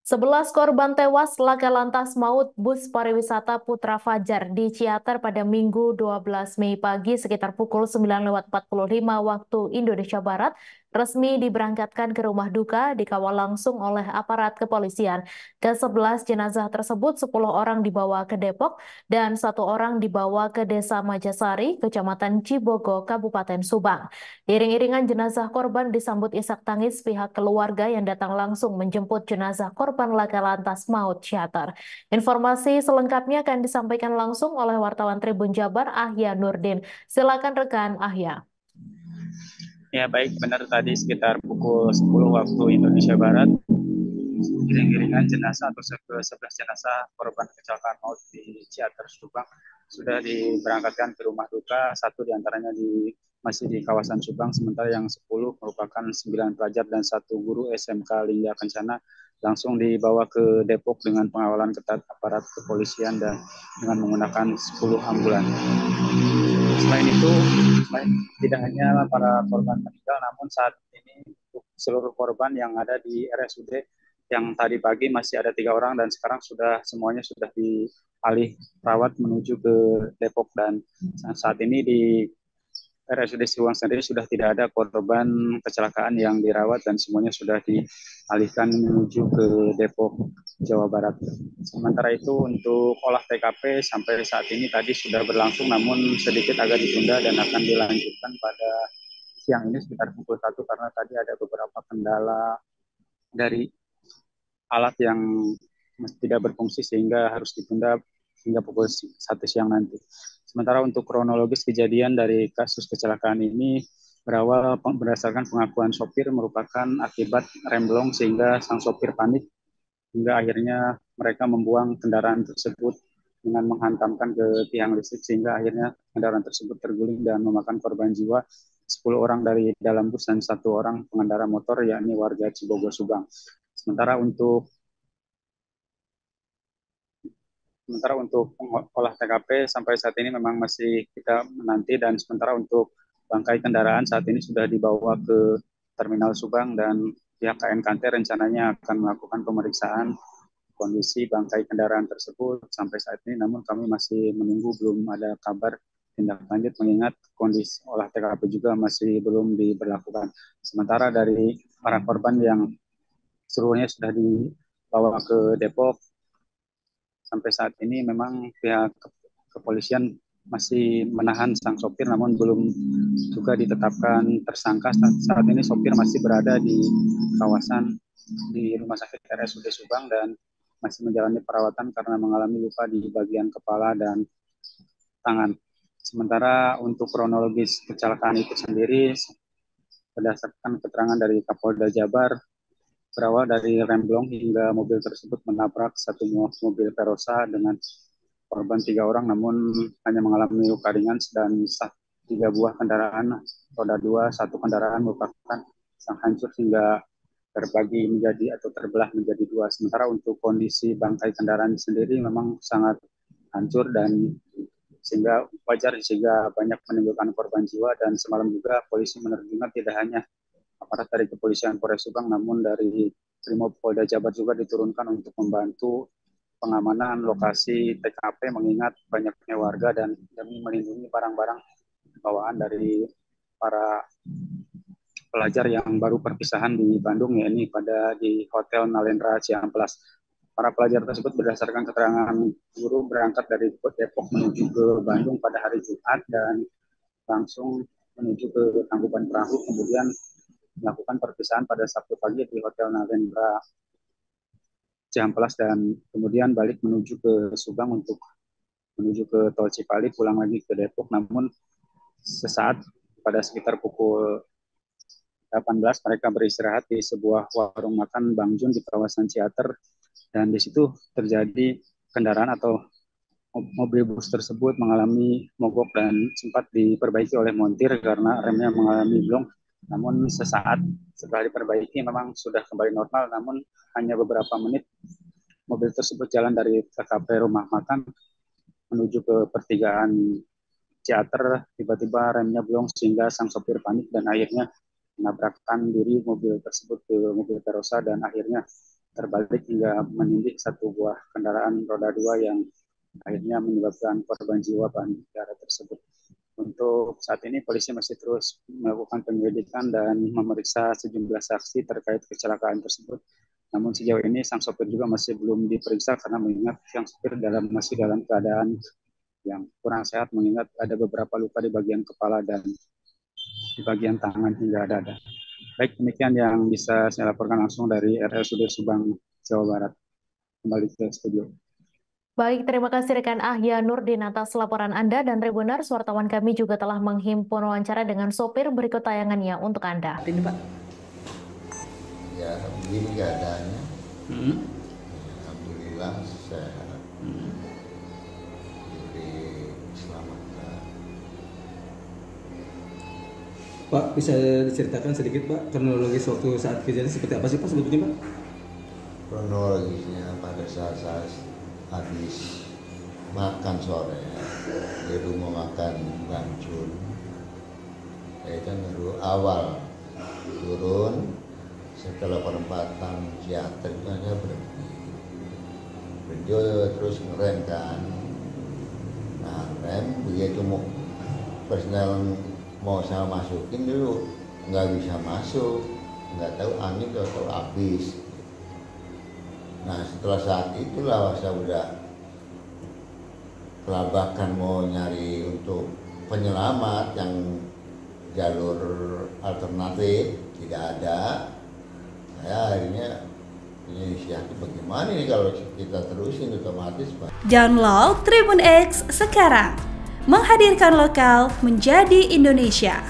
11 korban tewas laka lantas maut bus pariwisata Putra Fajar di Ciater pada Minggu 12 Mei pagi sekitar pukul 9.45 waktu Indonesia Barat resmi diberangkatkan ke rumah duka dikawal langsung oleh aparat kepolisian. Ke-11 jenazah tersebut 10 orang dibawa ke Depok dan 1 orang dibawa ke Desa Majasari, Kecamatan Cibogo, Kabupaten Subang. Iring-iringan jenazah korban disambut isak tangis pihak keluarga yang datang langsung menjemput jenazah korban laka lantas maut Syatar. Informasi selengkapnya akan disampaikan langsung oleh wartawan Tribun Jabar Ahya Nurdin. Silakan rekan Ahya. Ya baik, benar tadi sekitar pukul 10 waktu Indonesia Barat, iring-iringan jenazah atau 11 jenazah korban kecelakaan maut di Ciater Subang sudah diberangkatkan ke rumah duka. Satu diantaranya masih di kawasan Subang, sementara yang 10 merupakan 9 pelajar dan 1 guru SMK Lingga Kencana langsung dibawa ke Depok dengan pengawalan ketat aparat kepolisian dan dengan menggunakan 10 ambulan. Selain itu, tidak hanya para korban meninggal, namun saat ini seluruh korban yang ada di RSUD yang tadi pagi masih ada 3 orang dan sekarang semuanya sudah dialih rawat menuju ke Depok, dan saat ini di RSUD Siwang sendiri sudah tidak ada korban kecelakaan yang dirawat dan semuanya sudah dialihkan menuju ke Depok, Jawa Barat. Sementara itu untuk olah TKP sampai saat ini tadi sudah berlangsung namun sedikit agak ditunda dan akan dilanjutkan pada siang ini sekitar pukul 1 karena tadi ada beberapa kendala dari alat yang tidak berfungsi sehingga harus ditunda hingga pukul 1 siang nanti. Sementara untuk kronologis kejadian dari kasus kecelakaan ini berawal berdasarkan pengakuan sopir merupakan akibat remblong sehingga sang sopir panik hingga akhirnya mereka membuang kendaraan tersebut dengan menghantamkan ke tiang listrik sehingga akhirnya kendaraan tersebut terguling dan memakan korban jiwa 10 orang dari dalam bus dan 1 orang pengendara motor yakni warga Cibogo Subang. Sementara untuk olah TKP sampai saat ini memang masih kita menanti, dan sementara untuk bangkai kendaraan saat ini sudah dibawa ke Terminal Subang dan pihak KNKT rencananya akan melakukan pemeriksaan kondisi bangkai kendaraan tersebut sampai saat ini, namun kami masih menunggu, belum ada kabar tindak lanjut mengingat kondisi olah TKP juga masih belum diberlakukan. Sementara dari para korban yang seluruhnya sudah dibawa ke Depok, sampai saat ini memang pihak kepolisian masih menahan sang sopir namun belum juga ditetapkan tersangka. Saat ini sopir masih berada di kawasan di Rumah Sakit RSUD Subang dan masih menjalani perawatan karena mengalami luka di bagian kepala dan tangan. Sementara untuk kronologis kecelakaan itu sendiri berdasarkan keterangan dari Kapolda Jabar, berawal dari remblong hingga mobil tersebut menabrak satu mobil Verosa dengan korban 3 orang, namun hanya mengalami luka ringan dan 3 buah kendaraan roda 2, 1 kendaraan merupakan yang hancur hingga terbagi menjadi atau terbelah menjadi 2. Sementara untuk kondisi bangkai kendaraan sendiri memang sangat hancur dan sehingga wajar sehingga banyak menimbulkan korban jiwa, dan semalam juga polisi menerjunkan tidak hanya aparat dari kepolisian Polres Subang namun dari Brimob Polda Jabar juga diturunkan untuk membantu pengamanan lokasi TKP mengingat banyaknya warga dan demi melindungi barang-barang bawaan dari para pelajar yang baru perpisahan di Bandung, yakni di Hotel Nalendra Ciamplas. Para pelajar tersebut berdasarkan keterangan guru berangkat dari Depok menuju ke Bandung pada hari Jumat dan langsung menuju ke Tangkuban Perahu, kemudian melakukan perpisahan pada Sabtu pagi di Hotel Nalendra Ciamplas dan kemudian balik menuju ke Subang untuk menuju ke Tol Cipali, pulang lagi ke Depok. Namun sesaat pada sekitar pukul 18 mereka beristirahat di sebuah warung makan Bang Jun di kawasan Ciater, dan di situ terjadi kendaraan atau mobil bus tersebut mengalami mogok dan sempat diperbaiki oleh montir karena remnya mengalami blong. Namun sesaat setelah diperbaiki memang sudah kembali normal, namun hanya beberapa menit mobil tersebut jalan dari TKP rumah makan menuju ke pertigaan Ciater, tiba-tiba remnya blong sehingga sang sopir panik dan akhirnya menabrakkan diri mobil tersebut ke mobil Verosa dan akhirnya terbalik hingga menindih satu buah kendaraan roda 2 yang akhirnya menyebabkan korban jiwa pengendara tersebut. Untuk saat ini polisi masih terus melakukan penyelidikan dan memeriksa sejumlah saksi terkait kecelakaan tersebut. Namun sejauh ini sang sopir juga masih belum diperiksa karena mengingat sang sopir masih dalam keadaan yang kurang sehat, mengingat ada beberapa luka di bagian kepala dan di bagian tangan hingga dada. Baik, demikian yang bisa saya laporkan langsung dari RSUD Subang, Jawa Barat. Kembali ke studio. Baik, terima kasih rekan Ahya Nurdin atas laporan Anda, dan Tribuners, wartawan kami juga telah menghimpun wawancara dengan sopir, berikut tayangannya untuk Anda. Ini Pak. Ya, begini keadaannya. Alhamdulillah sehat. Diselamatkan. Pak, bisa diceritakan sedikit Pak kronologis waktu saat kejadian seperti apa sih Pak sebetulnya Pak? Kronologisnya pada saat saya habis makan sore di rumah makan Bangcun, itu baru awal turun setelah perempatan Ciater itu hanya berhenti terus ngerem kan. Nah rem begitu mau personel mau saya masukin dulu nggak bisa masuk, nggak tahu angin atau habis. Nah setelah saat itulah saya udah kelabakan mau nyari untuk penyelamat yang jalur alternatif tidak ada. Saya akhirnya inisiatif bagaimana ini kalau kita terusin otomatis Pak. Download Tribun X sekarang, menghadirkan lokal menjadi Indonesia.